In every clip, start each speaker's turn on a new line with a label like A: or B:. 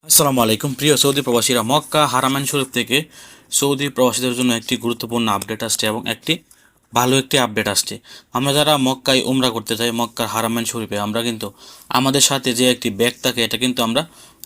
A: আসসালামু আলাইকুম প্রিয় সৌদি প্রবাসীরা, মক্কা হারামাইন শরীফ থেকে সৌদি প্রবাসীদের জন্য একটি গুরুত্বপূর্ণ আপডেট আসছে এবং ভালো একটি আপডেট আসছে। আমরা যারা মক্কায় উমরা করতে চাই, মক্কার হারামাইন শরীফে, আমরা কিন্তু আমাদের সাথে যে একটি ব্যাগ থাকে এটা কিন্তু আমরা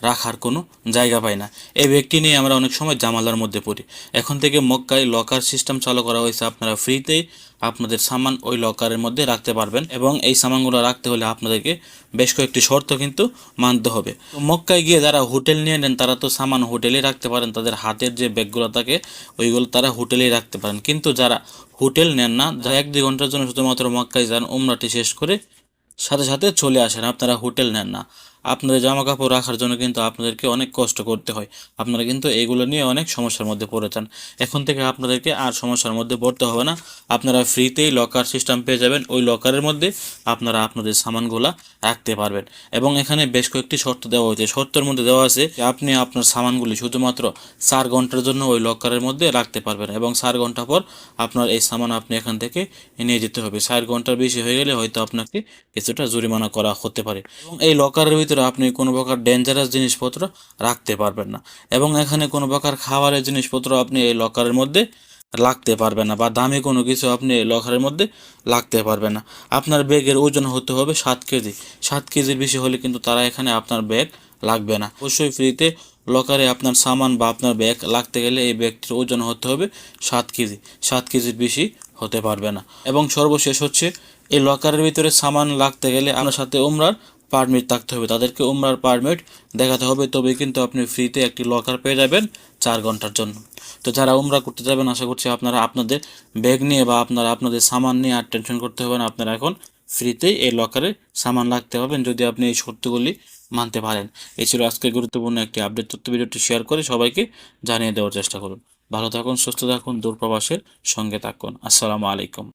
A: রাখার কোনো জায়গা পাই না। এই ব্যাগটি নিয়ে আমরা অনেক সময় জামালার মধ্যে পড়ি। এখন থেকে মক্কায় লকার সিস্টেম চালু করা হয়েছে, আপনারা ফ্রিতেই আপনাদের সামান ওই লকারের মধ্যে রাখতে পারবেন এবং এই সামানগুলো রাখতে হলে আপনাদেরকে বেশ কয়েকটি শর্ত কিন্তু মানতে হবে। তো মক্কায় গিয়ে যারা হোটেল নিয়ে নেন তারা তো সামান হোটেলেই রাখতে পারেন, তাদের হাতের যে ব্যাগগুলো থাকে ওইগুলো তারা হোটেলেই রাখতে পারেন। কিন্তু যারা হোটেল নেন না, যারা 1-2 ঘন্টার জন্য শুধুমাত্র মক্কায় যান, উমরাটি শেষ করে সাথে সাথে চলে আসেন, আপনারা হোটেল নেন না, আপনাদের জামা কাপড় রাখার জন্য কিন্তু আপনাদেরকে অনেক কষ্ট করতে হয়। আপনারা কিন্তু এগুলো নিয়ে অনেক সমস্যার মধ্যে পড়ে যান। এখন থেকে আপনাদেরকে আর সমস্যার মধ্যে পড়তে হবে না। আপনারা ফ্রিতেই লকার সিস্টেম পেয়ে যাবেন, ওই লকারের মধ্যে আপনারা আপনাদের সামানগুলা রাখতে পারবেন। এবং এখানে বেশ কয়েকটি শর্ত দেওয়া হয়েছে। শর্তের মধ্যে দেওয়া আছে যে আপনি আপনার সামানগুলি শুধুমাত্র 4 ঘন্টার জন্য ওই লকারের মধ্যে রাখতে পারবেন এবং 4 ঘন্টা পর আপনার এই সামান আপনি এখান থেকে নিয়ে যেতে হবে। 4 ঘন্টার বেশি হয়ে গেলে হয়তো আপনাকে কিছুটা জরিমানা করা হতে পারে। এবং এই লকারের ভিতরে আপনি কোনো প্রকার ডেঞ্জারাস জিনিসপত্র রাখতে পারবেন না এবং এখানে কোনো প্রকার খাবারের জিনিসপত্র আপনি এই লকারের মধ্যে লাগতে পারবে না বা দামি কোনো কিছু আপনি এই লকারের মধ্যে লাগতে পারবে না। আপনার ব্যাগের ওজন হতে হবে 7 কেজি। 7 কেজির বেশি হলে কিন্তু তারা এখানে আপনার ব্যাগ লাগবে না। অবশ্যই ফ্রিতে লকারে আপনার সামান বা আপনার ব্যাগ লাগতে গেলে এই ব্যাগটির ওজন হতে হবে 7 কেজি। 7 কেজির বেশি হতে পারবে না। এবং সর্বশেষ হচ্ছে, এই লকারের ভিতরে সামান লাগতে গেলে আপনার সাথে উমরার পারমিট থাকতে হবে। তাদেরকে উমরার পারমিট দেখাতে হবে, তবেই কিন্তু আপনি ফ্রিতে একটি লকার পেয়ে যাবেন 4 ঘন্টার জন্য। তো যারা উমরা করতে যাবেন, আশা করছি আপনারা আপনাদের ব্যাগ নিয়ে বা আপনারা আপনাদের সামান নিয়ে আর টেনশন করতে হবে না। আপনারা এখন ফ্রিতেই এই লকারে সামান রাখতে পারবেন যদি আপনি এই শর্তগুলি মানতে পারেন। এই ছিল আজকের গুরুত্বপূর্ণ একটি আপডেট তথ্য। ভিডিওটি শেয়ার করে সবাইকে জানিয়ে দেওয়ার চেষ্টা করুন। ভালো থাকুন, সুস্থ থাকুন, দূরপ্রবাসের সঙ্গে থাকুন। আসসালামু আলাইকুম।